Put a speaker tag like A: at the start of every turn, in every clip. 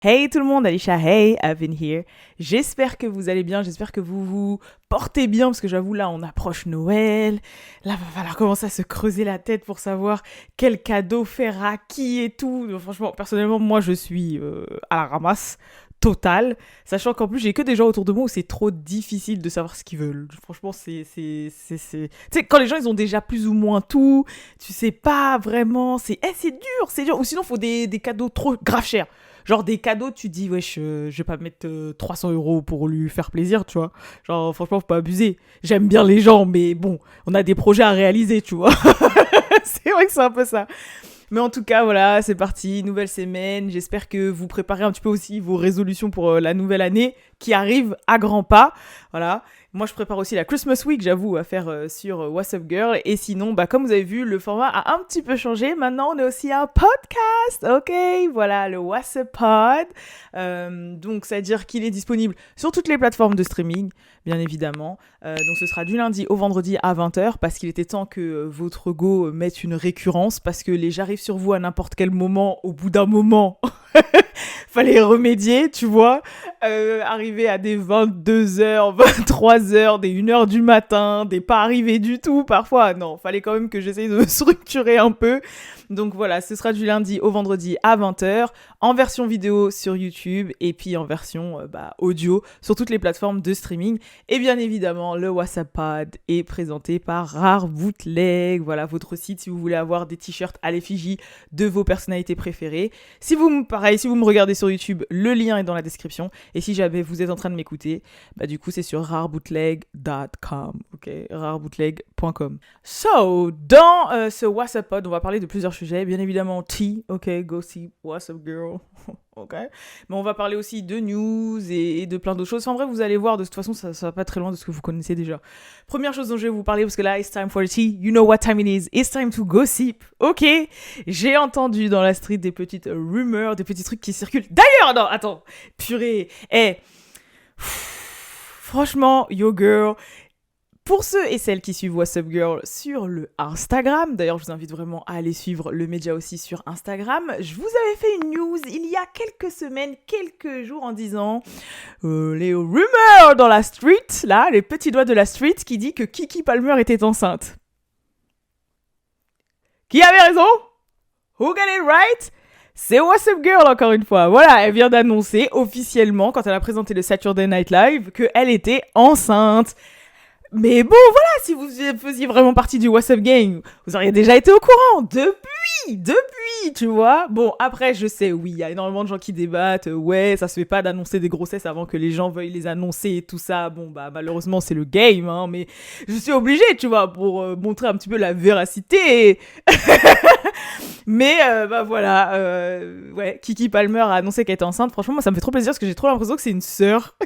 A: Hey tout le monde, Alicia, hey, I've been here. J'espère que vous allez bien, j'espère que vous vous portez bien, parce que j'avoue, là, on approche Noël. Là, va falloir commencer à se creuser la tête pour savoir quel cadeau faire à qui et tout. Donc, franchement, personnellement, moi, je suis à la ramasse totale, sachant qu'en plus, j'ai que des gens autour de moi où c'est trop difficile de savoir ce qu'ils veulent. Franchement, Tu sais, quand les gens, ils ont déjà plus ou moins tout, tu sais pas vraiment, c'est dur. Ou sinon, il faut des cadeaux trop grave chers. Genre des cadeaux, tu dis, wesh, je vais pas mettre 300 € pour lui faire plaisir, tu vois. Genre, franchement, faut pas abuser. J'aime bien les gens, mais bon, on a des projets à réaliser, tu vois. C'est vrai que c'est un peu ça. Mais en tout cas, voilà, c'est parti, nouvelle semaine. J'espère que vous préparez un petit peu aussi vos résolutions pour la nouvelle année qui arrive à grands pas. Voilà. Moi, je prépare aussi la Christmas Week, j'avoue, à faire sur What's Up Girl. Et sinon, comme vous avez vu, le format a un petit peu changé. Maintenant, on est aussi un podcast, ok. Voilà, le What's Up Pod. Donc, c'est-à-dire qu'il est disponible sur toutes les plateformes de streaming, bien évidemment. Donc, ce sera du lundi au vendredi à 20h, parce qu'il était temps que votre go mette une récurrence, parce que les j'arrive sur vous à n'importe quel moment, au bout d'un moment... Fallait remédier, tu vois. Arriver à des 22h, 23h, des 1h du matin, des pas arrivés du tout parfois. Non, fallait quand même que j'essaye de me structurer un peu. Donc voilà, ce sera du lundi au vendredi à 20h, en version vidéo sur YouTube et puis en version audio sur toutes les plateformes de streaming. Et bien évidemment, le WhatsApp Pod est présenté par Rare Bootleg. Voilà, votre site si vous voulez avoir des t-shirts à l'effigie de vos personnalités préférées. Si vous me regardez sur YouTube, le lien est dans la description. Et si jamais vous êtes en train de m'écouter, du coup, c'est sur rarebootleg.com, ok, rarebootleg.com. So, dans ce WhatsApp Pod, on va parler de plusieurs sujets. Bien évidemment, tea, ok, go see What's Up Girl, ok. Mais on va parler aussi de news et de plein d'autres choses. En vrai, vous allez voir, de toute façon, ça va pas très loin de ce que vous connaissez déjà. Première chose dont je vais vous parler, parce que là, it's time for the tea. You know what time it is. It's time to gossip, ok. J'ai entendu dans la street des petites rumeurs, des petits trucs qui circulent. D'ailleurs, non, attends, purée, franchement, yo girl... Pour ceux et celles qui suivent What's Up Girl sur le Instagram, d'ailleurs je vous invite vraiment à aller suivre le média aussi sur Instagram, je vous avais fait une news il y a quelques semaines, quelques jours en disant les rumeurs dans la street, là, les petits doigts de la street qui dit que Keke Palmer était enceinte. Qui avait raison? Who got it right? C'est What's Up Girl encore une fois. Voilà, elle vient d'annoncer officiellement, quand elle a présenté le Saturday Night Live, qu'elle était enceinte. Mais bon, voilà, si vous faisiez vraiment partie du What's Up Gang, vous auriez déjà été au courant. Depuis, tu vois. Bon, après, je sais, oui, il y a énormément de gens qui débattent. Ouais, ça se fait pas d'annoncer des grossesses avant que les gens veuillent les annoncer et tout ça. Bon, malheureusement, c'est le game, hein, mais je suis obligée, tu vois, pour montrer un petit peu la véracité. Mais, voilà, ouais, Keke Palmer a annoncé qu'elle était enceinte. Franchement, moi, ça me fait trop plaisir parce que j'ai trop l'impression que c'est une sœur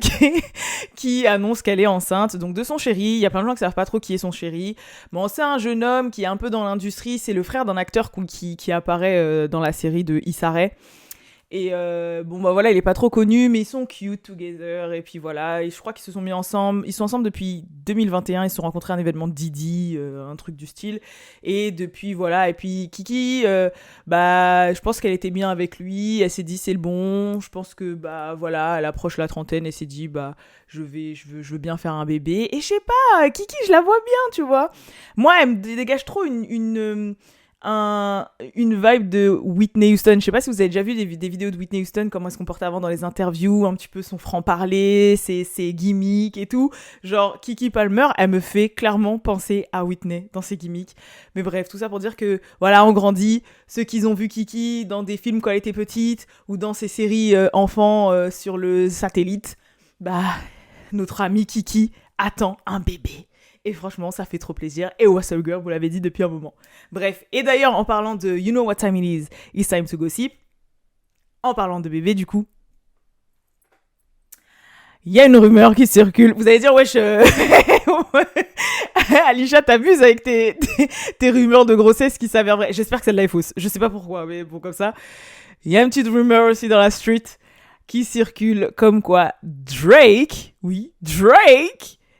A: qui annonce qu'elle est enceinte, donc de son chéri. Il y a plein de gens qui savent pas trop qui est son chéri. Bon, c'est un jeune homme qui est un peu dans l'industrie. C'est le frère d'un acteur qui apparaît dans la série de Issa Rae. Et voilà, il est pas trop connu, mais ils sont cute together. Et puis voilà, et je crois qu'ils se sont mis ensemble. Ils sont ensemble depuis 2021. Ils se sont rencontrés à un événement de Didi, un truc du style. Et depuis, voilà. Et puis Keke, je pense qu'elle était bien avec lui. Elle s'est dit, c'est le bon. Je pense que, voilà, elle approche la trentaine. Elle s'est dit, je veux bien faire un bébé. Et je sais pas, Keke, je la vois bien, tu vois. Moi, elle me dégage trop une vibe de Whitney Houston. Je sais pas si vous avez déjà vu des vidéos de Whitney Houston, comment elle se comportait avant dans les interviews, un petit peu son franc-parler, ses gimmicks et tout. Genre, Keke Palmer, elle me fait clairement penser à Whitney dans ses gimmicks. Mais bref, tout ça pour dire que, voilà, on grandit. Ceux qui ont vu Keke dans des films quand elle était petite, ou dans ses séries enfants sur le satellite, notre amie Keke attend un bébé. Et franchement, ça fait trop plaisir. Et What's Up Girl, vous l'avez dit depuis un moment. Bref, et d'ailleurs, en parlant de You know what time it is, it's time to gossip. En parlant de bébé, du coup, il y a une rumeur qui circule. Vous allez dire, wesh, Alicia, t'abuses avec tes rumeurs de grossesse qui s'avèrent vraies. J'espère que celle-là est fausse. Je sais pas pourquoi, mais bon, comme ça. Il y a une petite rumeur aussi dans la street qui circule comme quoi Drake,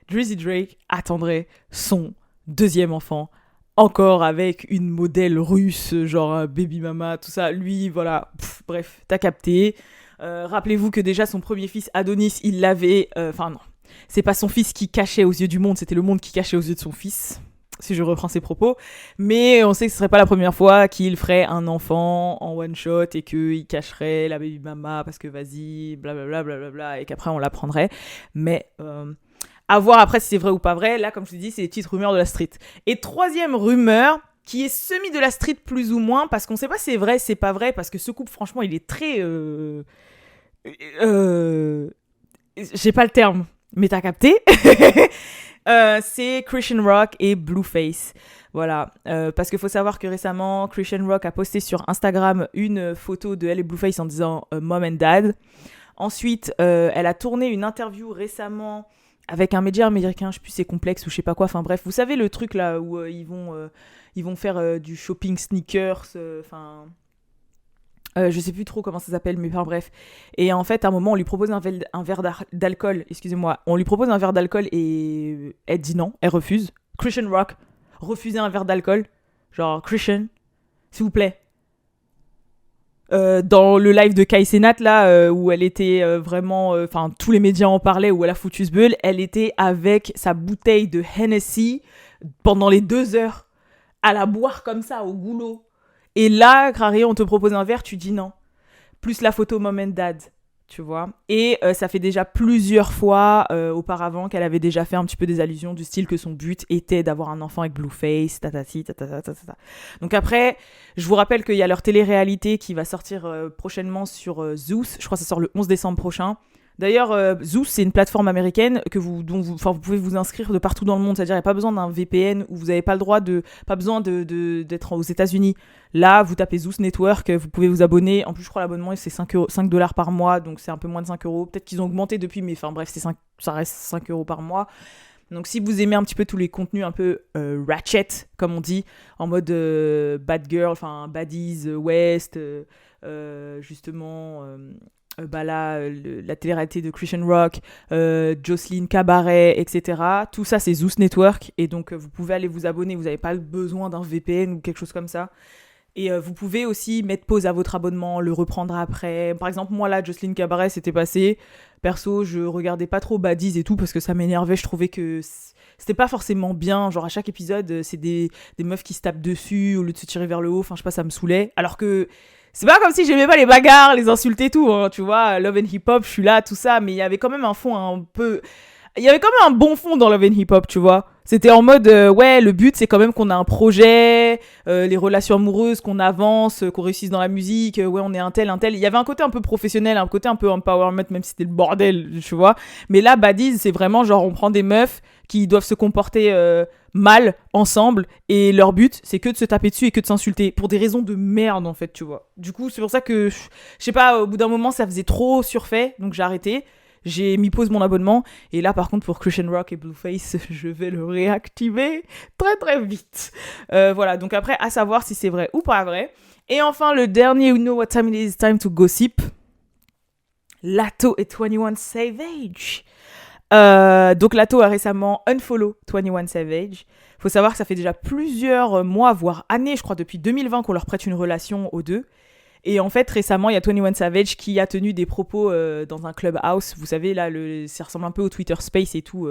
A: Drizzy Drake attendrait son deuxième enfant, encore avec une modèle russe, genre baby mama, tout ça. Lui, voilà, bref, t'as capté. Rappelez-vous que déjà son premier fils Adonis, il l'avait... Enfin non, c'est pas son fils qui cachait aux yeux du monde, c'était le monde qui cachait aux yeux de son fils, si je reprends ses propos. Mais on sait que ce serait pas la première fois qu'il ferait un enfant en one shot et qu'il cacherait la baby mama parce que vas-y, blablabla, blablabla, et qu'après on l'apprendrait. Mais à voir après si c'est vrai ou pas vrai. Là, comme je te dis, c'est des petites rumeurs de la street. Et troisième rumeur, qui est semi de la street plus ou moins, parce qu'on sait pas si c'est vrai, c'est pas vrai, parce que ce couple, franchement, il est très... j'ai pas le terme, mais t'as capté. C'est Christian Rock et Blueface. Voilà, parce qu'il faut savoir que récemment, Christian Rock a posté sur Instagram une photo de elle et Blueface en disant Mom and Dad. Ensuite, elle a tourné une interview récemment avec un média américain, je sais plus c'est Complexe ou je sais pas quoi, enfin bref, vous savez le truc là où ils vont faire du shopping sneakers, je sais plus trop comment ça s'appelle, mais enfin bref. Et en fait, à un moment, on lui propose un verre d'alcool, excusez-moi, on lui propose un verre d'alcool et elle dit non, elle refuse. Christian Rock refusait un verre d'alcool, genre Christian, s'il vous plaît. Dans le live de Kai Cenat là où elle était vraiment enfin tous les médias en parlaient, où elle a foutu ce bulle, elle était avec sa bouteille de Hennessy pendant les 2 heures à la boire comme ça au goulot, et là Crary, on te propose un verre, tu dis non, plus la photo Mom and Dad, tu vois. Et ça fait déjà plusieurs fois auparavant qu'elle avait déjà fait un petit peu des allusions du style que son but était d'avoir un enfant avec Blueface, tatati, tatata. Donc après, je vous rappelle qu'il y a leur télé-réalité qui va sortir prochainement sur Zeus. Je crois que ça sort le 11 décembre prochain. D'ailleurs, Zeus, c'est une plateforme américaine dont vous pouvez vous inscrire de partout dans le monde. C'est-à-dire, il n'y a pas besoin d'un VPN ou vous n'avez pas le droit pas besoin d'être aux États-Unis. Là, vous tapez Zeus Network, vous pouvez vous abonner. En plus, je crois l'abonnement, c'est 5 $ par mois, donc c'est un peu moins de 5 euros. Peut-être qu'ils ont augmenté depuis, mais enfin bref, ça reste 5 euros par mois. Donc si vous aimez un petit peu tous les contenus un peu ratchet, comme on dit, en mode bad girl, enfin baddies, West, justement... la télé-réalité de Christian Rock, Jocelyn Cabaret, etc. Tout ça, c'est Zeus Network. Et donc, vous pouvez aller vous abonner. Vous n'avez pas besoin d'un VPN ou quelque chose comme ça. Et vous pouvez aussi mettre pause à votre abonnement, le reprendre après. Par exemple, moi, là, Jocelyn Cabaret, c'était passé. Perso, je regardais pas trop Baddies et tout parce que ça m'énervait. Je trouvais que c'était pas forcément bien. Genre, à chaque épisode, c'est des meufs qui se tapent dessus au lieu de se tirer vers le haut. Enfin, je sais pas, ça me saoulait. Alors que... c'est pas comme si j'aimais pas les bagarres, les insultes et tout, hein, tu vois, Love and Hip Hop, je suis là, tout ça, mais il y avait quand même un fond un peu... Il y avait quand même un bon fond dans Love and Hip Hop, tu vois. C'était en mode, ouais, le but, c'est quand même qu'on a un projet, les relations amoureuses, qu'on avance, qu'on réussisse dans la musique, ouais, on est un tel. Il y avait un côté un peu professionnel, un côté un peu empowerment, même si c'était le bordel, tu vois. Mais là, Baddies, c'est vraiment genre, on prend des meufs qui doivent se comporter mal, ensemble, et leur but, c'est que de se taper dessus et que de s'insulter, pour des raisons de merde, en fait, tu vois. Du coup, c'est pour ça que, je sais pas, au bout d'un moment, ça faisait trop surfait, donc j'ai arrêté. J'ai mis pause mon abonnement. Et là, par contre, pour Christian Rock et Blueface, je vais le réactiver très très vite. Voilà, donc après, à savoir si c'est vrai ou pas vrai. Et enfin, le dernier, you know what time it is, time to gossip. Latto et 21 Savage. Donc Latto a récemment unfollow 21 Savage. Faut savoir que ça fait déjà plusieurs mois, voire années, je crois depuis 2020 qu'on leur prête une relation aux deux. Et en fait, récemment, il y a 21 Savage qui a tenu des propos dans un clubhouse. Vous savez, là, ça ressemble un peu au Twitter Space et tout.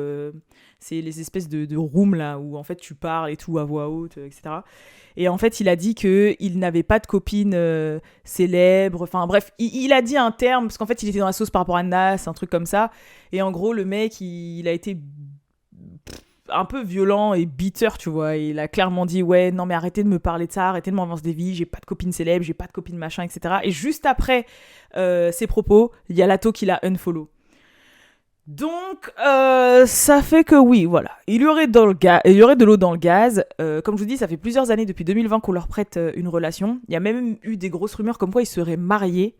A: C'est les espèces de rooms, là, où en fait, tu parles et tout à voix haute, etc. Et en fait, il a dit qu'il n'avait pas de copine célèbre. Enfin, bref, il a dit un terme, parce qu'en fait, il était dans la sauce par rapport à Nas, un truc comme ça. Et en gros, le mec, il a été... un peu violent et bitter, tu vois. Il a clairement dit, ouais, non mais arrêtez de me parler de ça, arrêtez de m'avancer des vies, j'ai pas de copine célèbre, j'ai pas de copine machin, etc. Et juste après ses propos, il y a Latto qui l'a unfollow. Donc, ça fait que oui, voilà. Il y aurait de l'eau dans le gaz. Comme je vous dis, ça fait plusieurs années, depuis 2020, qu'on leur prête une relation. Il y a même eu des grosses rumeurs comme quoi ils seraient mariés.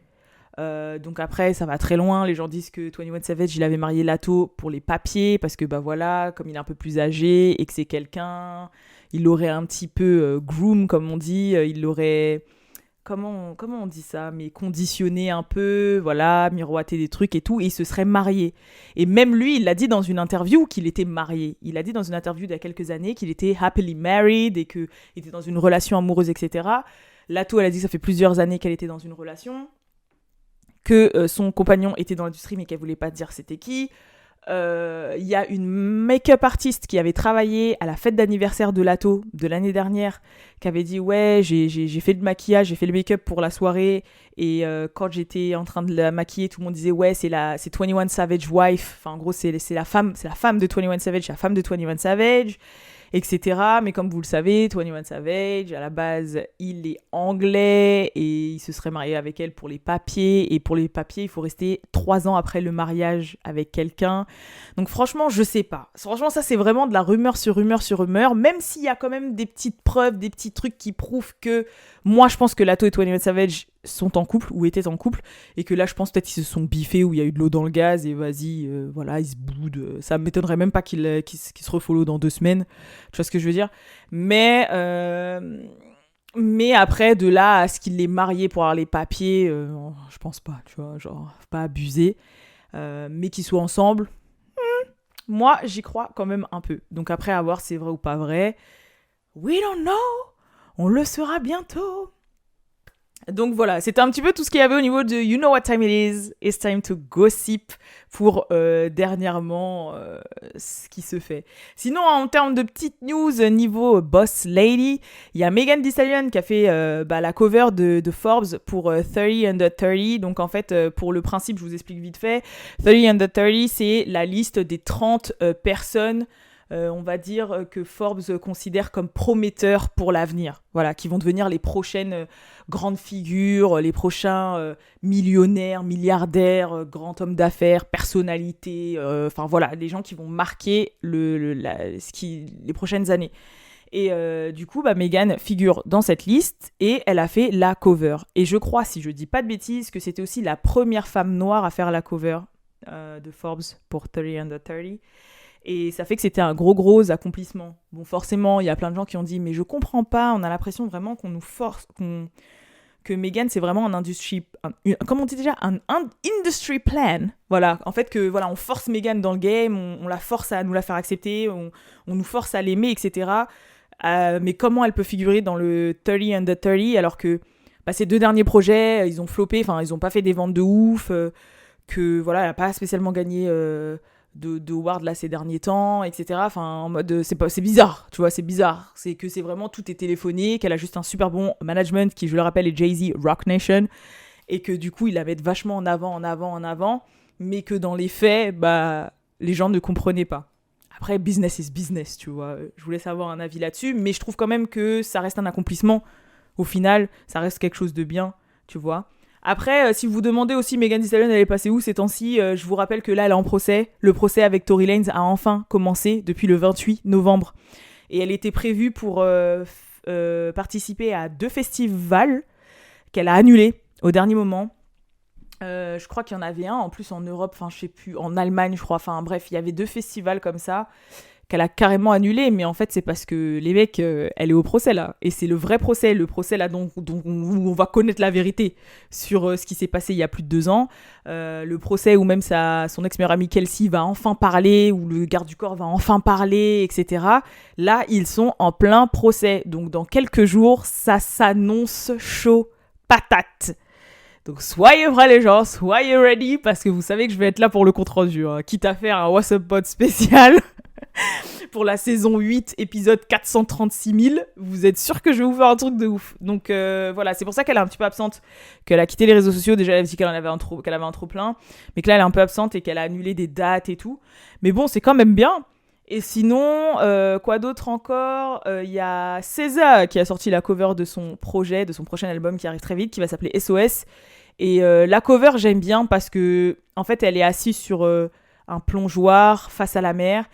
A: Donc après, ça va très loin. Les gens disent que 21 Savage, il avait marié Latto pour les papiers, parce que bah voilà, comme il est un peu plus âgé et que c'est quelqu'un, il l'aurait un petit peu groom, comme on dit, il l'aurait... Comment on dit ça, mais conditionné un peu, voilà, miroiter des trucs et tout, et il se serait marié. Et même lui, il l'a dit dans une interview qu'il était marié. Il a dit dans une interview d'il y a quelques années qu'il était happily married et qu'il était dans une relation amoureuse, etc. Latto, elle a dit que ça fait plusieurs années qu'elle était dans une relation, que son compagnon était dans l'industrie mais qu'elle voulait pas dire c'était qui. Il y a une make-up artiste qui avait travaillé à la fête d'anniversaire de Lato de l'année dernière, qui avait dit ouais j'ai fait le maquillage, j'ai fait le make-up pour la soirée, et quand j'étais en train de la maquiller, tout le monde disait ouais c'est 21 Savage wife, enfin en gros c'est la femme de 21 Savage, la femme de 21 Savage, etc. Mais comme vous le savez, 21 Savage, à la base, il est anglais et il se serait marié avec elle pour les papiers. Et pour les papiers, il faut rester 3 ans après le mariage avec quelqu'un. Donc franchement, je sais pas. Franchement, ça, c'est vraiment de la rumeur sur rumeur sur rumeur. Même s'il y a quand même des petites preuves, des petits trucs qui prouvent que... Moi, je pense que Lato et 21 Savage sont en couple ou étaient en couple, et que là je pense peut-être qu'ils se sont biffés ou il y a eu de l'eau dans le gaz et vas-y voilà ils se boudent, ça m'étonnerait même pas qu'ils se refollow dans 2 semaines, tu vois ce que je veux dire, mais après de là à ce qu'il les marié pour avoir les papiers, je pense pas, tu vois, genre pas abuser, mais qu'ils soient ensemble, moi j'y crois quand même un peu, donc après à voir si c'est vrai ou pas vrai, we don't know, on le saura bientôt. Donc voilà, c'était un petit peu tout ce qu'il y avait au niveau de You Know What Time It Is, It's Time to Gossip pour dernièrement ce qui se fait. Sinon, en termes de petites news niveau Boss Lady, il y a Megan Thee Stallion qui a fait la cover de Forbes pour 30 Under 30. Donc en fait, pour le principe, je vous explique vite fait. 30 Under 30, c'est la liste des 30 personnes on va dire que Forbes considère comme prometteurs pour l'avenir, voilà, qui vont devenir les prochaines grandes figures, les prochains millionnaires, milliardaires, grands hommes d'affaires, personnalités, enfin voilà, les gens qui vont marquer les prochaines années. Et du coup, Megan figure dans cette liste et elle a fait la cover. Et je crois, si je dis pas de bêtises, que c'était aussi la première femme noire à faire la cover de Forbes pour 30 Under 30. Et ça fait que c'était un gros accomplissement. Bon, forcément, il y a plein de gens qui ont dit « Mais je comprends pas, on a l'impression vraiment qu'on nous force... que Megan, c'est vraiment un industry... comment on dit déjà ? Un industry plan. » Voilà, en fait, que voilà, on force Megan dans le game, on la force à nous la faire accepter, on nous force à l'aimer, etc. Mais comment elle peut figurer dans le 30 Under 30 alors que ces 2 derniers projets, ils ont floppé, enfin, ils ont pas fait des ventes de ouf, que voilà, elle a pas spécialement gagné... de Ward là ces derniers temps, etc. Enfin, en mode, c'est bizarre, tu vois, c'est bizarre. C'est que c'est vraiment, tout est téléphoné, qu'elle a juste un super bon management qui, je le rappelle, est Jay-Z, Rock Nation, et que du coup, ils la mettent vachement en avant, mais que dans les faits, les gens ne comprenaient pas. Après, business is business, tu vois. Je voulais savoir un avis là-dessus, mais je trouve quand même que ça reste un accomplissement. Au final, ça reste quelque chose de bien, tu vois. Après, si vous vous demandez aussi Megan Thee Stallion, elle est passée où ces temps-ci, je vous rappelle que là, elle est en procès. Le procès avec Tory Lanez a enfin commencé depuis le 28 novembre. Et elle était prévue pour participer à 2 festivals qu'elle a annulés au dernier moment. Je crois qu'il y en avait un, en plus en Europe, enfin je sais plus, en Allemagne je crois, enfin bref, il y avait 2 festivals comme ça qu'elle a carrément annulé, mais en fait c'est parce que les mecs, elle est au procès là, et c'est le vrai procès là dont on va connaître la vérité sur ce qui s'est passé il y a plus de 2 ans, le procès où même son ex-meilleure amie Kelsey va enfin parler, où le garde du corps va enfin parler, etc. Là ils sont en plein procès, donc dans quelques jours ça s'annonce chaud patate. Donc soyez prêts les gens, soyez ready, parce que vous savez que je vais être là pour le compte rendu, hein. Quitte à faire un What's Up Pod spécial pour la saison 8, épisode 436 000, vous êtes sûr que je vais vous faire un truc de ouf. Donc voilà, c'est pour ça qu'elle est un petit peu absente, qu'elle a quitté les réseaux sociaux. Déjà, elle a dit qu'elle avait un trop plein, mais que là, elle est un peu absente et qu'elle a annulé des dates et tout. Mais bon, c'est quand même bien. Et sinon, quoi d'autre encore ? Il y a SZA qui a sorti la cover de son projet, de son prochain album qui arrive très vite, qui va s'appeler SOS. Et la cover, j'aime bien parce que, en fait, elle est assise sur un plongeoir face à la mer.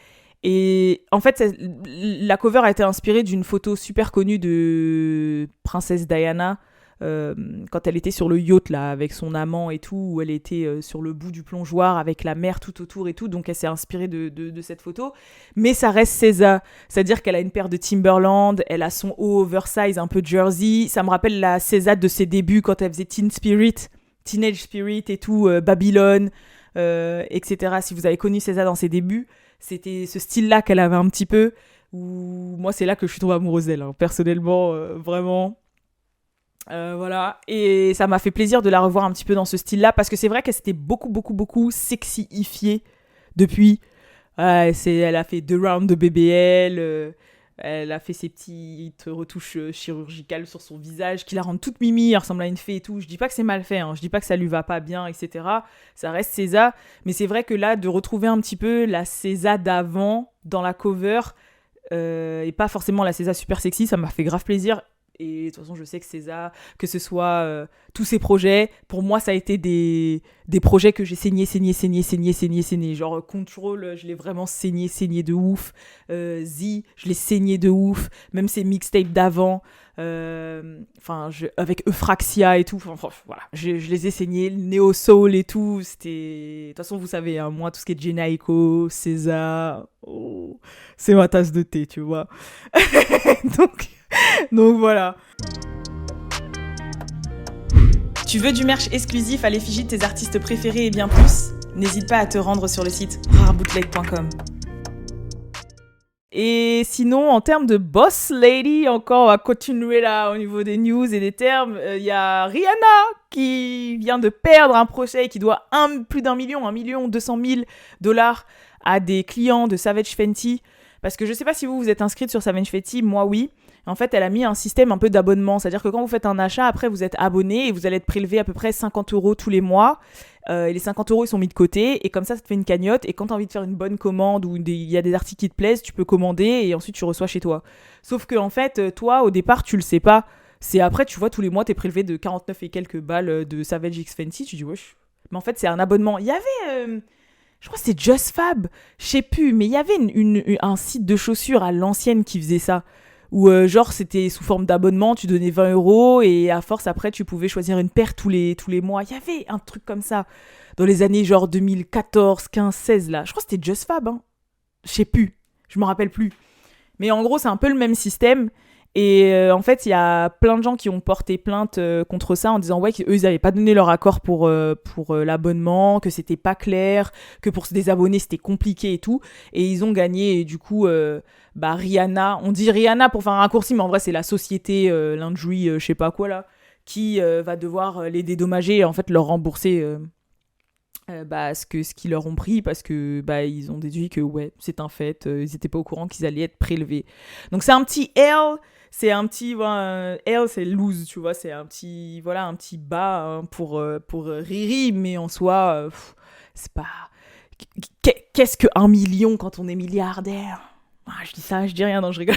A: Et en fait, la cover a été inspirée d'une photo super connue de Princesse Diana quand elle était sur le yacht là, avec son amant et tout, où elle était sur le bout du plongeoir avec la mer tout autour et tout. Donc elle s'est inspirée de cette photo. Mais ça reste SZA. C'est-à-dire qu'elle a une paire de Timberland, elle a son haut oversize un peu jersey. Ça me rappelle la SZA de ses débuts quand elle faisait Teenage Spirit et tout, Babylone, etc. Si vous avez connu SZA dans ses débuts, c'était ce style-là qu'elle avait un petit peu, où moi c'est là que je suis tombée amoureuse d'elle, hein. Personnellement, vraiment. Voilà, et ça m'a fait plaisir de la revoir un petit peu dans ce style-là, parce que c'est vrai qu'elle s'était beaucoup, beaucoup, beaucoup sexifiée depuis. Elle a fait 2 rounds de BBL, elle a fait ses petites retouches chirurgicales sur son visage qui la rendent toute mimi, elle ressemble à une fée et tout. Je dis pas que c'est mal fait, hein, je dis pas que ça lui va pas bien, etc. Ça reste César, mais c'est vrai que là, de retrouver un petit peu la César d'avant dans la cover, et pas forcément la César super sexy, ça m'a fait grave plaisir. Et de toute façon, je sais que César, que ce soit tous ses projets, pour moi, ça a été des projets que j'ai saigné. Genre Control, je l'ai vraiment saigné de ouf. Z, je l'ai saigné de ouf. Même ses mixtapes d'avant. Avec Euphraxia et tout. Enfin, voilà, je les ai saignés. Neo Soul et tout. C'était. De toute façon, vous savez, hein, moi, tout ce qui est Jenaiko, César. Oh, c'est ma tasse de thé, tu vois. Donc voilà. Tu veux du merch exclusif à l'effigie de tes artistes préférés et bien plus ? N'hésite pas à te rendre sur le site rarebootleg.com. Et sinon, en termes de boss lady, encore, on va continuer là au niveau des news et des termes. Y a Rihanna qui vient de perdre un procès et qui doit plus d'1 million, 1,2 million à des clients de Savage Fenty. Parce que je sais pas si vous êtes inscrite sur Savage Fenty, moi oui. En fait, elle a mis un système un peu d'abonnement. C'est-à-dire que quand vous faites un achat, après, vous êtes abonné et vous allez être prélevé à peu près 50 € tous les mois. Et les 50 €, ils sont mis de côté. Et comme ça te fait une cagnotte. Et quand tu as envie de faire une bonne commande ou il y a des articles qui te plaisent, tu peux commander et ensuite tu reçois chez toi. Sauf que, en fait, toi, au départ, tu le sais pas. C'est après, tu vois, tous les mois, tu es prélevé de 49 et quelques balles de Savage X Fenty. Tu dis, wesh. Mais en fait, c'est un abonnement. Il y avait... je crois que c'est Just Fab. Je sais plus. Mais il y avait un site de chaussures à l'ancienne qui faisait ça. Où genre c'était sous forme d'abonnement, tu donnais 20 € et à force après tu pouvais choisir une paire tous les mois. Il y avait un truc comme ça dans les années genre 2014, 15, 16 là. Je crois que c'était Just Fab, hein. Je sais plus, je me rappelle plus. Mais en gros c'est un peu le même système. Et en fait, il y a plein de gens qui ont porté plainte contre ça en disant ouais qu'eux ils n'avaient pas donné leur accord pour l'abonnement, que c'était pas clair, que pour se désabonner c'était compliqué et tout. Et ils ont gagné et du coup Rihanna, on dit Rihanna pour faire un raccourci, mais en vrai c'est la société Lingerie, je sais pas quoi là, qui va devoir les dédommager et en fait leur rembourser ce qu'ils leur ont pris parce que ils ont déduit que ouais c'est un fait, ils étaient pas au courant qu'ils allaient être prélevés. Donc c'est un petit L, c'est un petit L, c'est lose, tu vois, c'est un petit bas hein, pour Riri, mais en soi c'est pas qu'est-ce que 1 million quand on est milliardaire. Je dis ça, je dis rien, non, je rigole.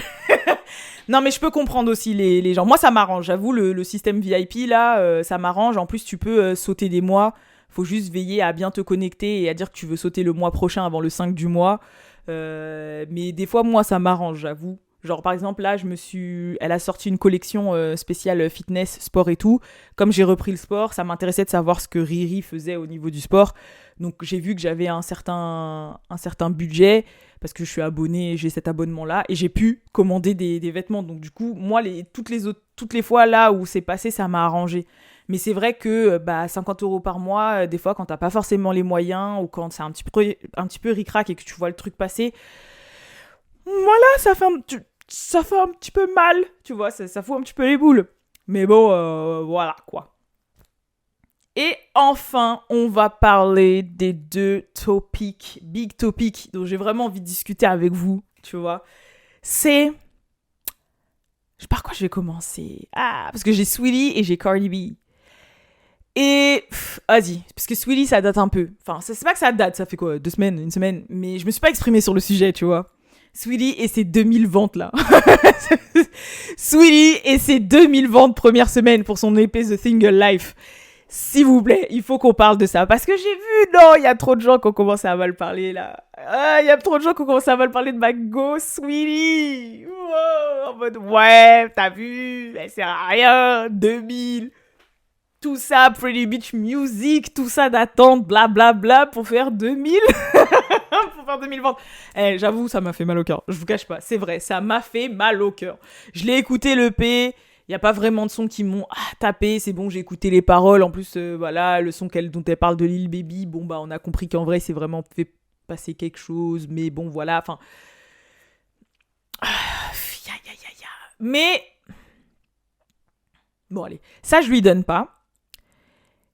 A: Non, mais je peux comprendre aussi les gens. Moi, ça m'arrange, j'avoue, le système VIP, là, ça m'arrange. En plus, tu peux sauter des mois. Faut juste veiller à bien te connecter et à dire que tu veux sauter le mois prochain avant le 5 du mois. Mais des fois, moi, ça m'arrange, j'avoue. Genre, par exemple, là, elle a sorti une collection spéciale fitness, sport et tout. Comme j'ai repris le sport, ça m'intéressait de savoir ce que Riri faisait au niveau du sport. Donc, j'ai vu que j'avais un certain budget parce que je suis abonnée, j'ai cet abonnement-là. Et j'ai pu commander des vêtements. Donc, du coup, moi, toutes les fois là où c'est passé, ça m'a arrangé. Mais c'est vrai que 50 € par mois, des fois, quand t'as pas forcément les moyens ou quand c'est un petit peu ric-rac et que tu vois le truc passer, voilà, ça fait un petit peu mal, tu vois, ça fout un petit peu les boules. Mais bon, voilà, quoi. Et enfin, on va parler des 2 big topics, dont j'ai vraiment envie de discuter avec vous, tu vois. C'est... Par quoi je vais commencer ? Parce que j'ai Saweetie et j'ai Cardi B. Et vas-y, parce que Saweetie ça date un peu. Enfin, c'est pas que ça date, ça fait quoi, 2 semaines, 1 semaine. Mais je me suis pas exprimée sur le sujet, tu vois. Saweetie et ses 2000 ventes là. Saweetie et ses 2000 ventes première semaine pour son EP The Single Life. S'il vous plaît, il faut qu'on parle de ça. Parce que j'ai vu, non, il y a trop de gens qui ont commencé à mal parler là. Il y a trop de gens qui ont commencé à mal parler de ma go Saweetie. Wow, en mode, ouais, t'as vu, elle sert à rien, 2000. Tout ça, Pretty Beach Music, tout ça d'attente, blablabla, pour faire 2000. Pour faire 2000 ventes. J'avoue, ça m'a fait mal au cœur. Je vous cache pas, c'est vrai, ça m'a fait mal au cœur. Je l'ai écouté l'EP, il n'y a pas vraiment de sons qui m'ont tapé, c'est bon, j'ai écouté les paroles. En plus, voilà, le son dont elle parle de Lil Baby, bon, on a compris qu'en vrai, c'est vraiment fait passer quelque chose, mais bon, voilà, enfin... Mais... Bon, allez. Ça, je lui donne pas.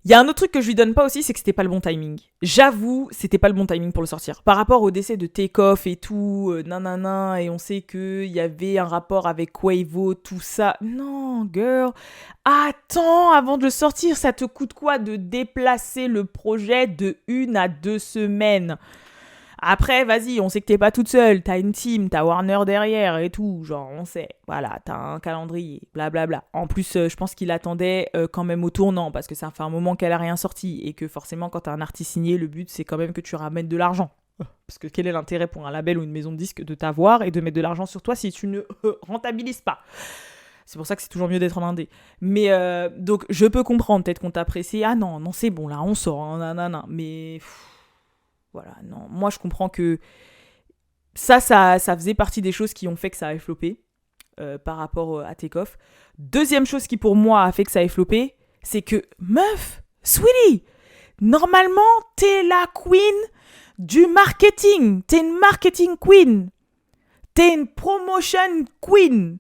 A: Il y a un autre truc que je lui donne pas aussi, c'est que c'était pas le bon timing. J'avoue, c'était pas le bon timing pour le sortir. Par rapport au décès de Takeoff et tout, nanana, et on sait qu'il y avait un rapport avec Quavo, tout ça. Non, girl, attends avant de le sortir, ça te coûte quoi de déplacer le projet de 1 à 2 semaines ? Après, vas-y, on sait que t'es pas toute seule, t'as une team, t'as Warner derrière et tout, genre, on sait. Voilà, t'as un calendrier, blablabla. En plus, je pense qu'il attendait quand même au tournant, parce que ça fait un moment qu'elle a rien sorti, et que forcément, quand t'as un artiste signé, le but, c'est quand même que tu ramènes de l'argent. Parce que quel est l'intérêt pour un label ou une maison de disques de t'avoir et de mettre de l'argent sur toi si tu ne rentabilises pas ? C'est pour ça que c'est toujours mieux d'être en indé. Mais donc, je peux comprendre, peut-être qu'on t'apprécie. Ah non, c'est bon, là, on sort, hein, nanana. Mais... Voilà, non. Moi, je comprends que ça faisait partie des choses qui ont fait que ça a floppé par rapport à Takeoff. Deuxième chose qui, pour moi, a fait que ça a floppé, c'est que, meuf, Sweetie, normalement, t'es la queen du marketing. T'es une marketing queen. T'es une promotion queen.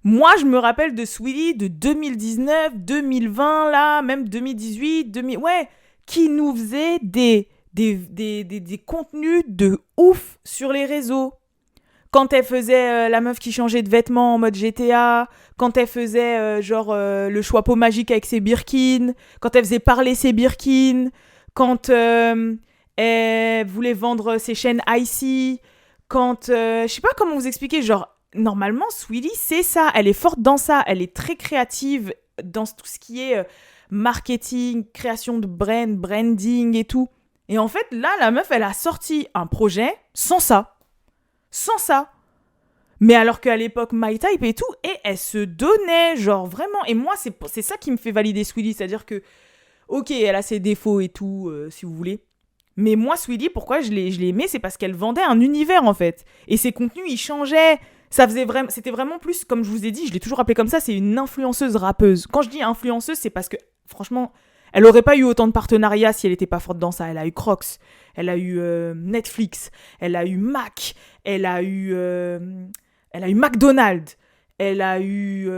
A: Moi, je me rappelle de Sweetie de 2019, 2020, là, même 2018, ouais, qui nous faisait des contenus de ouf sur les réseaux. Quand elle faisait la meuf qui changeait de vêtements en mode GTA, quand elle faisait le choix peau magique avec ses Birkin, quand elle faisait parler ses Birkin, quand elle voulait vendre ses chaînes Icy, quand... je sais pas comment vous expliquer, genre, normalement, Sweetie, c'est ça, elle est forte dans ça, elle est très créative dans tout ce qui est marketing, création de brand, branding et tout. Et en fait, là, la meuf, elle a sorti un projet sans ça. Sans ça. Mais alors qu'à l'époque, My Type et tout, et elle se donnait, genre vraiment. Et moi, c'est ça qui me fait valider Sweetie. C'est-à-dire que, ok, elle a ses défauts et tout, si vous voulez. Mais moi, Sweetie, pourquoi je l'ai aimée, c'est parce qu'elle vendait un univers, en fait. Et ses contenus, ils changeaient. C'était vraiment plus, comme je vous ai dit, je l'ai toujours appelée comme ça, c'est une influenceuse rappeuse. Quand je dis influenceuse, c'est parce que, franchement... Elle aurait pas eu autant de partenariats si elle était pas forte dans ça. Elle a eu Crocs, elle a eu Netflix, elle a eu Mac, elle a eu McDonald's, elle a eu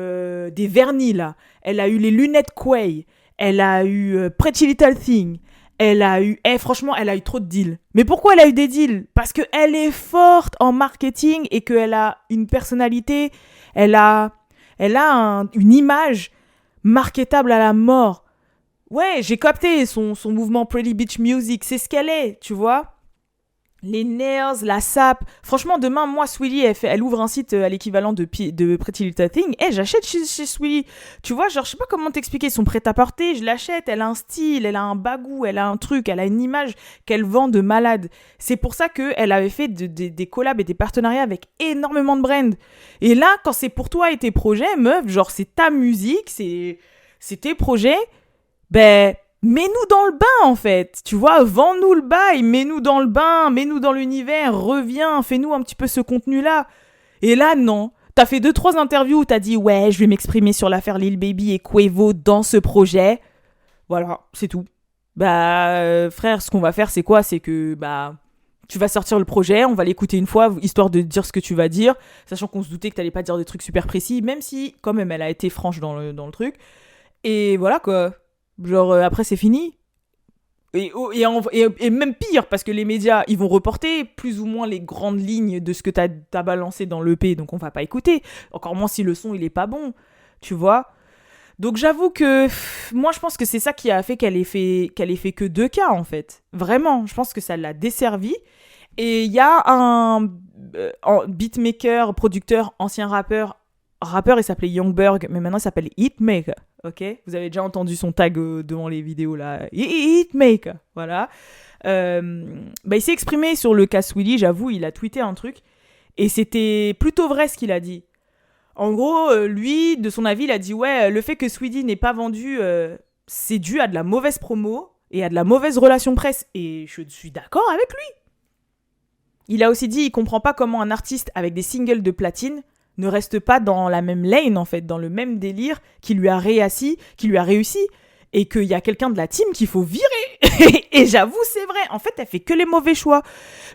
A: des vernis là, elle a eu les lunettes Quay, elle a eu Pretty Little Thing, elle a eu... franchement, elle a eu trop de deals. Mais pourquoi elle a eu des deals ? Parce qu'elle est forte en marketing et qu'elle a une personnalité, elle a une image marketable à la mort. Ouais, j'ai capté son mouvement Pretty Beach Music, c'est ce qu'elle est, tu vois. Les nails, la sap. Franchement, demain, moi, Sweetie, elle ouvre un site à l'équivalent de Pretty Little Thing. J'achète chez Sweetie. Tu vois, genre, je sais pas comment t'expliquer. Son prêt-à-porter, je l'achète. Elle a un style, elle a un bagou, elle a un truc, elle a une image qu'elle vend de malade. C'est pour ça qu'elle avait fait des collabs et des partenariats avec énormément de brands. Et là, quand c'est pour toi et tes projets, meuf, genre, c'est ta musique, c'est tes projets... Ben, mets-nous dans le bain, en fait. Tu vois, vends-nous le bail, mets-nous dans le bain, mets-nous dans l'univers, reviens, fais-nous un petit peu ce contenu-là. Et là, non. T'as fait 2-3 interviews où t'as dit « Ouais, je vais m'exprimer sur l'affaire Lil Baby et Quavo dans ce projet. » Voilà, c'est tout. Bah, frère, ce qu'on va faire, c'est quoi ? C'est que, tu vas sortir le projet, on va l'écouter une fois, histoire de dire ce que tu vas dire, sachant qu'on se doutait que t'allais pas dire des trucs super précis, même si, quand même, elle a été franche dans le truc. Et voilà, quoi. Genre, après, c'est fini. Et même pire, parce que les médias, ils vont reporter plus ou moins les grandes lignes de ce que t'as balancé dans l'EP, donc on va pas écouter. Encore moins si le son, il est pas bon, tu vois. Donc j'avoue que, moi, je pense que c'est ça qui a fait qu'elle ait fait que 2 cas, en fait. Vraiment, je pense que ça l'a desservie. Et il y a un beatmaker, producteur, ancien rappeur, il s'appelait Youngberg, mais maintenant il s'appelle Hitmaker, ok ? Vous avez déjà entendu son tag devant les vidéos là, Hitmaker, voilà. Il s'est exprimé sur le cas Sweetie, j'avoue, il a tweeté un truc, et c'était plutôt vrai ce qu'il a dit. En gros, lui, de son avis, il a dit ouais, le fait que Sweetie n'ait pas vendu, c'est dû à de la mauvaise promo et à de la mauvaise relation presse, et je suis d'accord avec lui. Il a aussi dit, il comprend pas comment un artiste avec des singles de platine ne reste pas dans la même lane, en fait, dans le même délire qui lui a réussi. et qu'il y a quelqu'un de la team qu'il faut virer. Et j'avoue, c'est vrai. En fait, elle fait que les mauvais choix.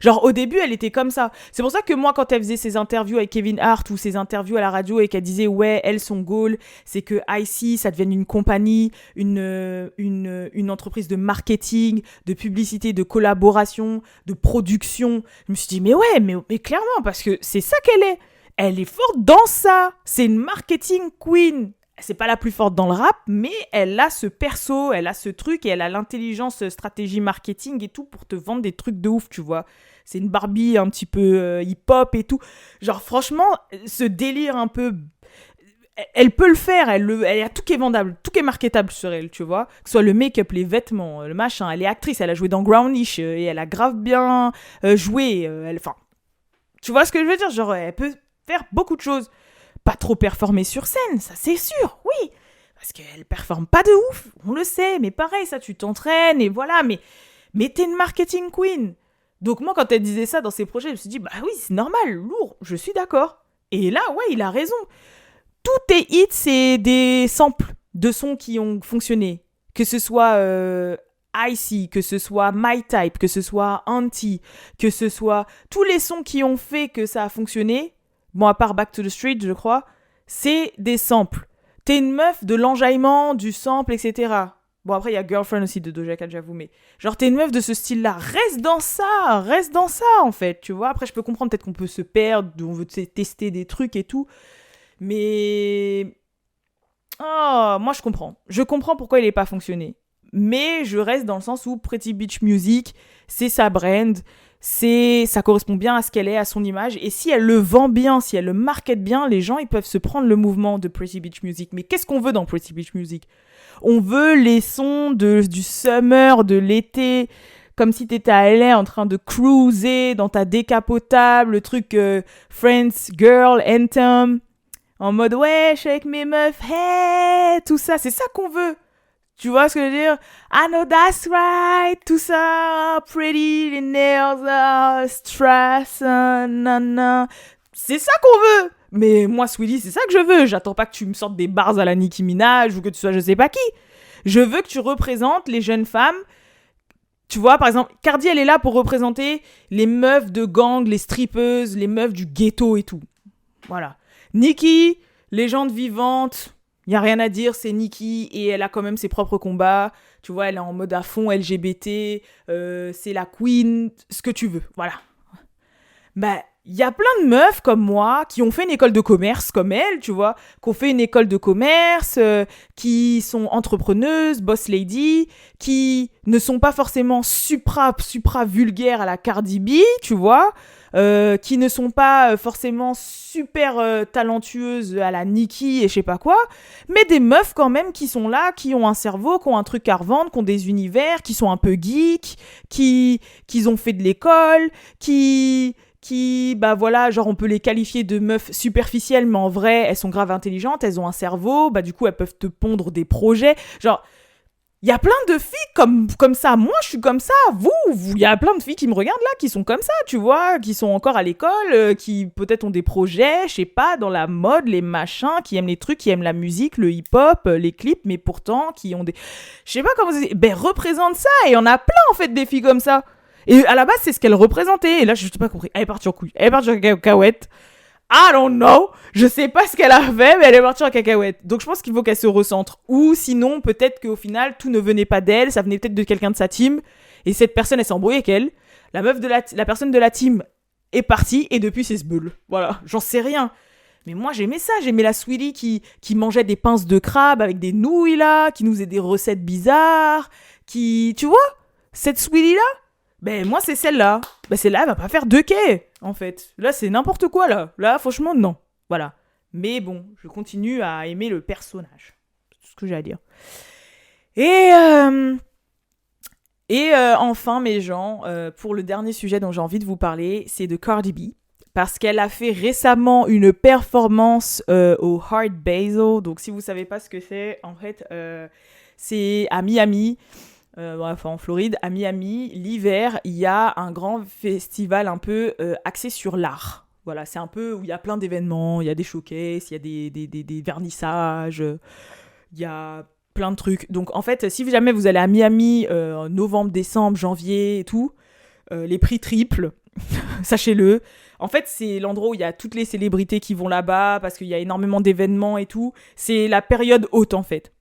A: Genre, au début, elle était comme ça. C'est pour ça que moi, quand elle faisait ses interviews avec Kevin Hart ou ses interviews à la radio et qu'elle disait, ouais, elle, son goal, c'est que IC, ça devienne une compagnie, une entreprise de marketing, de publicité, de collaboration, de production. Je me suis dit, mais ouais, mais clairement, parce que c'est ça qu'elle est. Elle est forte dans ça. C'est une marketing queen. C'est pas la plus forte dans le rap, mais elle a ce perso, elle a ce truc et elle a l'intelligence stratégie marketing et tout pour te vendre des trucs de ouf, tu vois. C'est une Barbie un petit peu hip-hop et tout. Genre, franchement, ce délire un peu... Elle peut le faire, elle a tout qui est vendable, tout qui est marketable sur elle, tu vois. Que ce soit le make-up, les vêtements, le machin. Elle est actrice, elle a joué dans Groundish et elle a grave bien joué. Enfin, tu vois ce que je veux dire? Genre, elle peut faire beaucoup de choses. Pas trop performer sur scène, ça c'est sûr, oui. Parce qu'elle performe pas de ouf, on le sait. Mais pareil, ça, tu t'entraînes et voilà. Mais t'es une marketing queen. Donc moi, quand elle disait ça dans ses projets, je me suis dit, bah oui, c'est normal, lourd, je suis d'accord. Et là, ouais, il a raison. Tous tes hits, c'est des samples de sons qui ont fonctionné. Que ce soit Icy, que ce soit My Type, que ce soit Anti, que ce soit tous les sons qui ont fait que ça a fonctionné, bon, à part Back to the Street, je crois, c'est des samples. T'es une meuf de l'enjaillement, du sample, etc. Bon, après, il y a Girlfriend aussi de Doja Cat, j'avoue, mais genre, t'es une meuf de ce style-là. Reste dans ça, en fait, tu vois. Après, je peux comprendre, peut-être qu'on peut se perdre, on veut tester des trucs et tout. Mais... Oh, moi, je comprends. Je comprends pourquoi il n'est pas fonctionné. Mais je reste dans le sens où Pretty Beach Music, c'est sa brand, ça correspond bien à ce qu'elle est, à son image. Et si elle le vend bien, si elle le market bien, les gens, ils peuvent se prendre le mouvement de Pretty Beach Music. Mais qu'est-ce qu'on veut dans Pretty Beach Music? On veut les sons du summer, de l'été, comme si t'étais à LA en train de cruiser dans ta décapotable, le truc Friends, Girl, Anthem. En mode, ouais, je suis avec mes meufs, hey, tout ça, c'est ça qu'on veut. Tu vois ce que je veux dire? I know that's right, tout ça, pretty, les nails, stress, nana. C'est ça qu'on veut. Mais moi, Sweetie, c'est ça que je veux. J'attends pas que tu me sortes des bars à la Nicki Minaj ou que tu sois je sais pas qui. Je veux que tu représentes les jeunes femmes. Tu vois, par exemple, Cardi, elle est là pour représenter les meufs de gang, les strippeuses, les meufs du ghetto et tout. Voilà. Nicki, légende vivante, il n'y a rien à dire, c'est Nicki et elle a quand même ses propres combats. Tu vois, elle est en mode à fond LGBT, c'est la queen, ce que tu veux, voilà. Bah, il y a plein de meufs comme moi qui ont fait une école de commerce comme elle, tu vois, qui ont fait une école de commerce, qui sont entrepreneuses, boss lady, qui ne sont pas forcément supra vulgaires à la Cardi B, tu vois, qui ne sont pas forcément super talentueuses à la Nicki et je sais pas quoi, mais des meufs quand même qui sont là, qui ont un cerveau, qui ont un truc à revendre, qui ont des univers, qui sont un peu geeks, qui ont fait de l'école, qui, bah voilà, genre on peut les qualifier de meufs superficielles, mais en vrai, elles sont grave intelligentes, elles ont un cerveau, bah du coup, elles peuvent te pondre des projets. Genre, il y a plein de filles comme ça. Moi, je suis comme ça. Il y a plein de filles qui me regardent là, qui sont comme ça, tu vois, qui sont encore à l'école, qui peut-être ont des projets, je sais pas, dans la mode, les machins, qui aiment les trucs, qui aiment la musique, le hip-hop, les clips, mais pourtant, qui ont des... Je sais pas comment c'est... Ben, représente ça, et il y en a plein, en fait, des filles comme ça. Et à la base, c'est ce qu'elle représentait. Et là, je n'ai pas compris. Elle est partie en couille. Elle est partie en cacahuète. I don't know. Je sais pas ce qu'elle a fait, mais elle est partie en cacahuète. Donc, je pense qu'il faut qu'elle se recentre. Ou sinon, peut-être qu'au final, tout ne venait pas d'elle. Ça venait peut-être de quelqu'un de sa team. Et cette personne, elle s'est embrouillée avec elle. La personne de la team est partie. Et depuis, c'est ce bull. Voilà. J'en sais rien. Mais moi, j'aimais ça. J'aimais la Sweetie qui mangeait des pinces de crabe avec des nouilles, là. Qui nous faisait des recettes bizarres. Tu vois, cette Sweetie-là, ben moi c'est celle-là. Ben celle-là elle va pas faire 2 quais en fait. Là c'est n'importe quoi là. Là franchement non. Voilà. Mais bon, je continue à aimer le personnage. C'est tout ce que j'ai à dire. Et enfin mes gens, pour le dernier sujet dont j'ai envie de vous parler, c'est de Cardi B. Parce qu'elle a fait récemment une performance au Art Basel. Donc si vous savez pas ce que c'est, en fait c'est à Miami. En Floride, à Miami, l'hiver, il y a un grand festival un peu axé sur l'art. Voilà, c'est un peu où il y a plein d'événements, il y a des showcases, il y a des vernissages, il y a plein de trucs. Donc en fait, si jamais vous allez à Miami, novembre, décembre, janvier et tout, les prix triplent, sachez-le. En fait, c'est l'endroit où il y a toutes les célébrités qui vont là-bas, parce qu'il y a énormément d'événements et tout. C'est la période haute, en fait.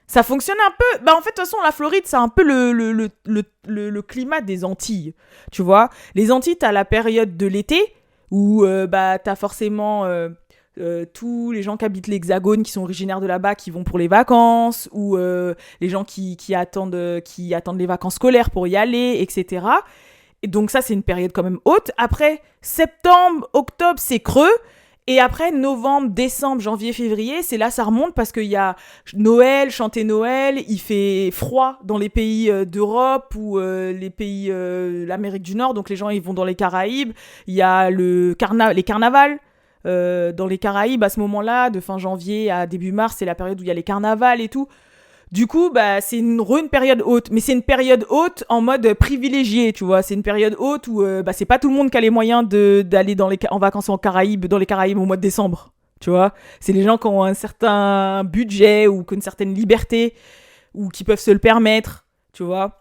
A: Ça fonctionne un peu... Bah en fait, de toute façon, la Floride, c'est un peu le climat des Antilles, tu vois. Les Antilles, t'as la période de l'été, où bah, t'as forcément... tous les gens qui habitent l'Hexagone, qui sont originaires de là-bas, qui vont pour les vacances, ou les gens qui attendent les vacances scolaires pour y aller, etc. Et donc ça, c'est une période quand même haute. Après, septembre, octobre, c'est creux. Et après, novembre, décembre, janvier, février, c'est là, ça remonte parce qu'il y a Noël, chanter Noël, il fait froid dans les pays d'Europe ou les pays l'Amérique du Nord, donc les gens, ils vont dans les Caraïbes. Il y a les carnavals. Dans les Caraïbes, à ce moment-là, de fin janvier à début mars, c'est la période où il y a les carnavals et tout. Du coup, bah, c'est une période haute. Mais c'est une période haute en mode privilégié, tu vois. C'est une période haute où bah, c'est pas tout le monde qui a les moyens d'aller en vacances dans les Caraïbes au mois de décembre, tu vois. C'est les gens qui ont un certain budget ou qui ont une certaine liberté ou qui peuvent se le permettre, tu vois.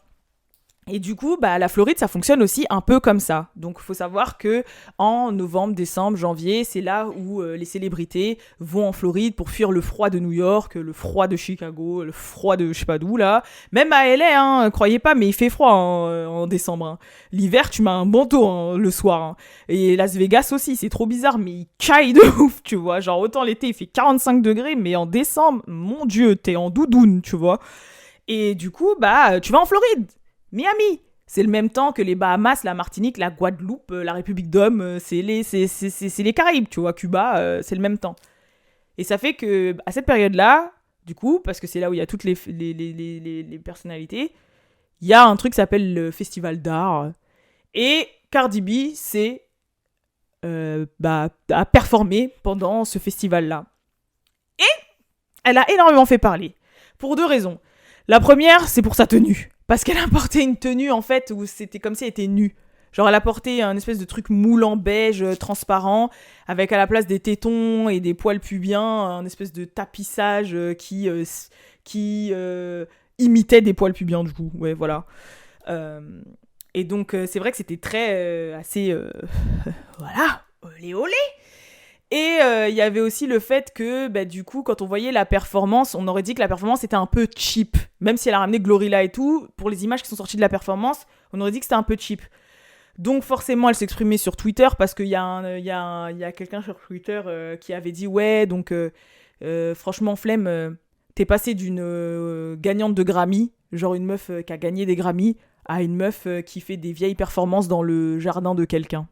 A: Et du coup, bah, la Floride, ça fonctionne aussi un peu comme ça. Donc, il faut savoir que en novembre, décembre, janvier, c'est là où les célébrités vont en Floride pour fuir le froid de New York, le froid de Chicago, le froid de je sais pas d'où, là. Même à LA, hein, croyez pas, mais il fait froid en décembre. Hein. L'hiver, tu mets un manteau hein, le soir. Hein. Et Las Vegas aussi, c'est trop bizarre, mais il caille de ouf, tu vois. Genre, autant l'été, il fait 45 degrés, mais en décembre, mon Dieu, t'es en doudoune, tu vois. Et du coup, bah, tu vas en Floride. Miami, c'est le même temps que les Bahamas, la Martinique, la Guadeloupe, la République Dom, c'est les Caraïbes, tu vois, Cuba, c'est le même temps. Et ça fait que, à cette période-là, du coup, parce que c'est là où il y a toutes les personnalités, il y a un truc qui s'appelle le Festival d'art. Et Cardi B, a performé pendant ce festival-là. Et elle a énormément fait parler, pour 2 raisons. La première, c'est pour sa tenue. Parce qu'elle a porté une tenue, en fait, où c'était comme si elle était nue. Genre, elle a porté un espèce de truc moulant beige, transparent, avec à la place des tétons et des poils pubiens, un espèce de tapissage qui imitait des poils pubiens, du coup. Ouais, voilà. Et donc, c'est vrai que c'était très... assez... voilà, olé olé. Et il y avait aussi le fait que, bah, du coup, quand on voyait la performance, on aurait dit que la performance était un peu cheap. Même si elle a ramené Glorilla et tout, pour les images qui sont sorties de la performance, on aurait dit que c'était un peu cheap. Donc forcément, elle s'exprimait sur Twitter parce qu'il y a quelqu'un sur Twitter qui avait dit « Ouais, donc franchement, flemme, t'es passé d'une gagnante de Grammy, genre une meuf qui a gagné des Grammy, à une meuf qui fait des vieilles performances dans le jardin de quelqu'un. »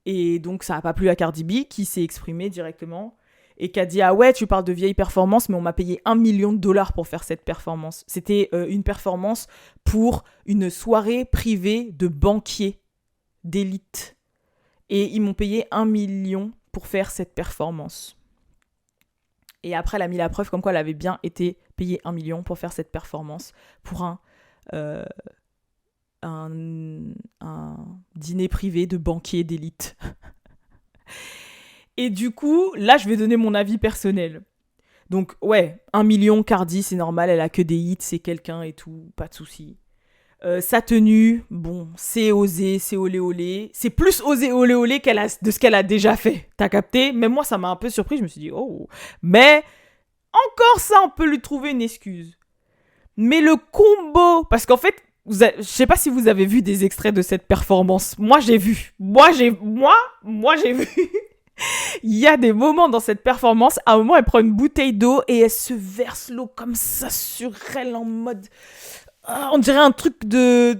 A: Et donc, ça n'a pas plu à Cardi B, qui s'est exprimée directement et qui a dit « Ah ouais, tu parles de vieilles performances, mais on m'a payé $1 million pour faire cette performance. » C'était une performance pour une soirée privée de banquiers d'élite. Et ils m'ont payé $1 million pour faire cette performance. Et après, elle a mis la preuve comme quoi elle avait bien été payée $1 million pour faire cette performance pour un dîner privé de banquiers d'élite. Et du coup, là, je vais donner mon avis personnel. Donc, ouais, 1 million, Cardi, c'est normal, elle a que des hits, c'est quelqu'un et tout, pas de souci. Sa tenue, bon, c'est osé, c'est olé olé. C'est plus osé olé olé de ce qu'elle a déjà fait. T'as capté ? Même moi, ça m'a un peu surpris, je me suis dit, oh. Mais, encore ça, on peut lui trouver une excuse. Mais le combo, parce qu'en fait, je sais pas si vous avez vu des extraits de cette performance. Moi, j'ai vu. Moi, j'ai vu. Il y a des moments dans cette performance, à un moment, elle prend une bouteille d'eau et elle se verse l'eau comme ça sur elle en mode... on dirait un truc de...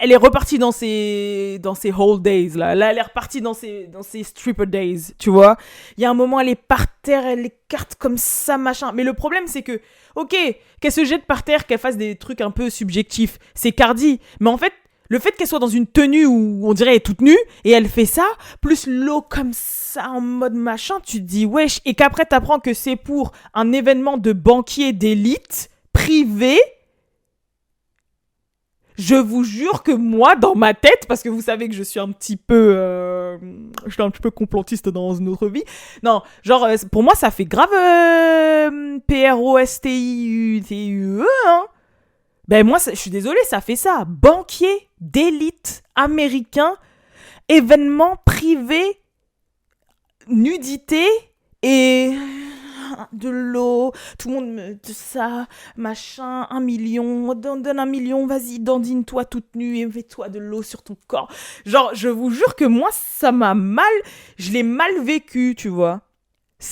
A: Elle est repartie dans ses whole days, là. Là, elle est repartie dans ses stripper days, tu vois. Il y a un moment, elle est par terre, elle écarte comme ça, machin. Mais le problème, c'est que, ok, qu'elle se jette par terre, qu'elle fasse des trucs un peu subjectifs, c'est Cardi. Mais en fait, le fait qu'elle soit dans une tenue où on dirait elle est toute nue, et elle fait ça, plus l'eau comme ça, en mode machin, tu te dis, wesh, et qu'après, t'apprends que c'est pour un événement de banquier d'élite, privé. Je vous jure que moi, dans ma tête, parce que vous savez que je suis un petit peu, complotiste dans une autre vie. Non, genre, pour moi, ça fait grave PROSTIUTUE, hein. Ben moi, je suis désolée, ça fait ça. Banquier d'élite américain, événement privé, nudité et de l'eau, tout le monde me dit ça, machin, 1 million, donne 1 million, vas-y, dandine-toi toute nue et mets-toi de l'eau sur ton corps. Genre, je vous jure que moi, je l'ai mal vécu, tu vois.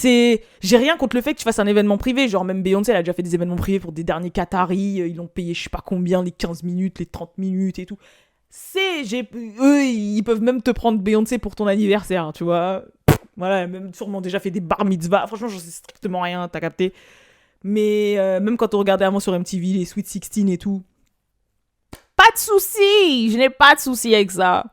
A: J'ai rien contre le fait que tu fasses un événement privé, genre même Beyoncé, elle a déjà fait des événements privés pour des derniers Qataris, ils l'ont payé je sais pas combien, les 15 minutes, les 30 minutes et tout. Eux, ils peuvent même te prendre Beyoncé pour ton anniversaire, tu vois. Voilà, même sûrement déjà fait des bar mitzvahs. Franchement, j'en sais strictement rien, t'as capté. Mais même quand on regardait avant sur MTV, les Sweet 16 et tout, pas de soucis, je n'ai pas de soucis avec ça.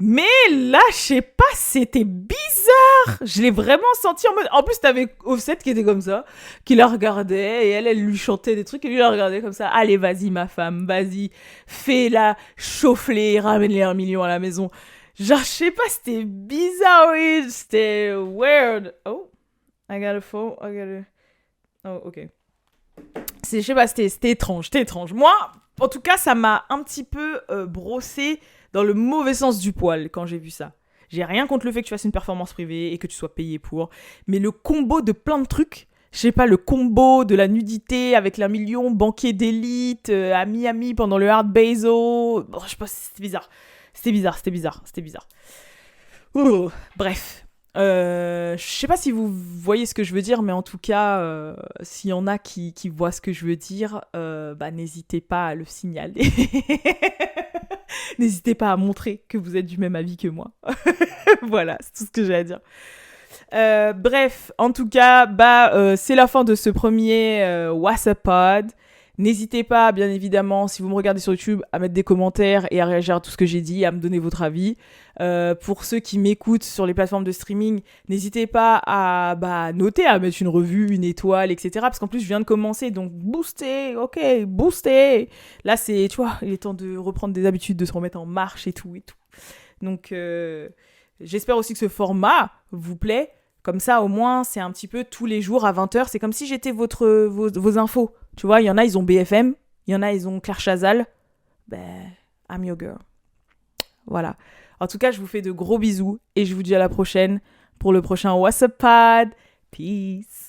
A: Mais là, je sais pas, c'était bizarre. Je l'ai vraiment senti en mode... En plus, t'avais Offset qui était comme ça, qui la regardait, et elle lui chantait des trucs, et lui la regardait comme ça. Allez, vas-y, ma femme, vas-y, fais-la, chauffe-les, ramène-les 1 million à la maison. Genre, je sais pas, c'était bizarre, oui, c'était weird. Oh, I got a phone, Oh, ok. Je sais pas, c'était étrange. Moi, en tout cas, ça m'a un petit peu brossé dans le mauvais sens du poil quand j'ai vu ça. J'ai rien contre le fait que tu fasses une performance privée et que tu sois payé pour, mais le combo de plein de trucs, je sais pas, le combo de la nudité avec l'1 million, banquier d'élite, à Miami pendant le Art Basel, je sais pas, c'était bizarre. C'était bizarre. Bref. Je sais pas si vous voyez ce que je veux dire, mais en tout cas, s'il y en a qui voient ce que je veux dire, n'hésitez pas à le signaler. N'hésitez pas à montrer que vous êtes du même avis que moi. Voilà, c'est tout ce que j'ai à dire. Bref, en tout cas, c'est la fin de ce premier WhatsApp Pod. N'hésitez pas, bien évidemment, si vous me regardez sur YouTube, à mettre des commentaires et à réagir à tout ce que j'ai dit, à me donner votre avis. Pour ceux qui m'écoutent sur les plateformes de streaming, n'hésitez pas à noter, à mettre une revue, une étoile, etc. Parce qu'en plus, je viens de commencer, donc boostez. Là, tu vois, il est temps de reprendre des habitudes, de se remettre en marche et tout. Donc, j'espère aussi que ce format vous plaît. Comme ça, au moins, c'est un petit peu tous les jours à 20h. C'est comme si j'étais vos infos. Tu vois, il y en a, ils ont BFM. Il y en a, ils ont Claire Chazal. I'm your girl. Voilà. En tout cas, je vous fais de gros bisous et je vous dis à la prochaine pour le prochain What's Up Pod. Peace.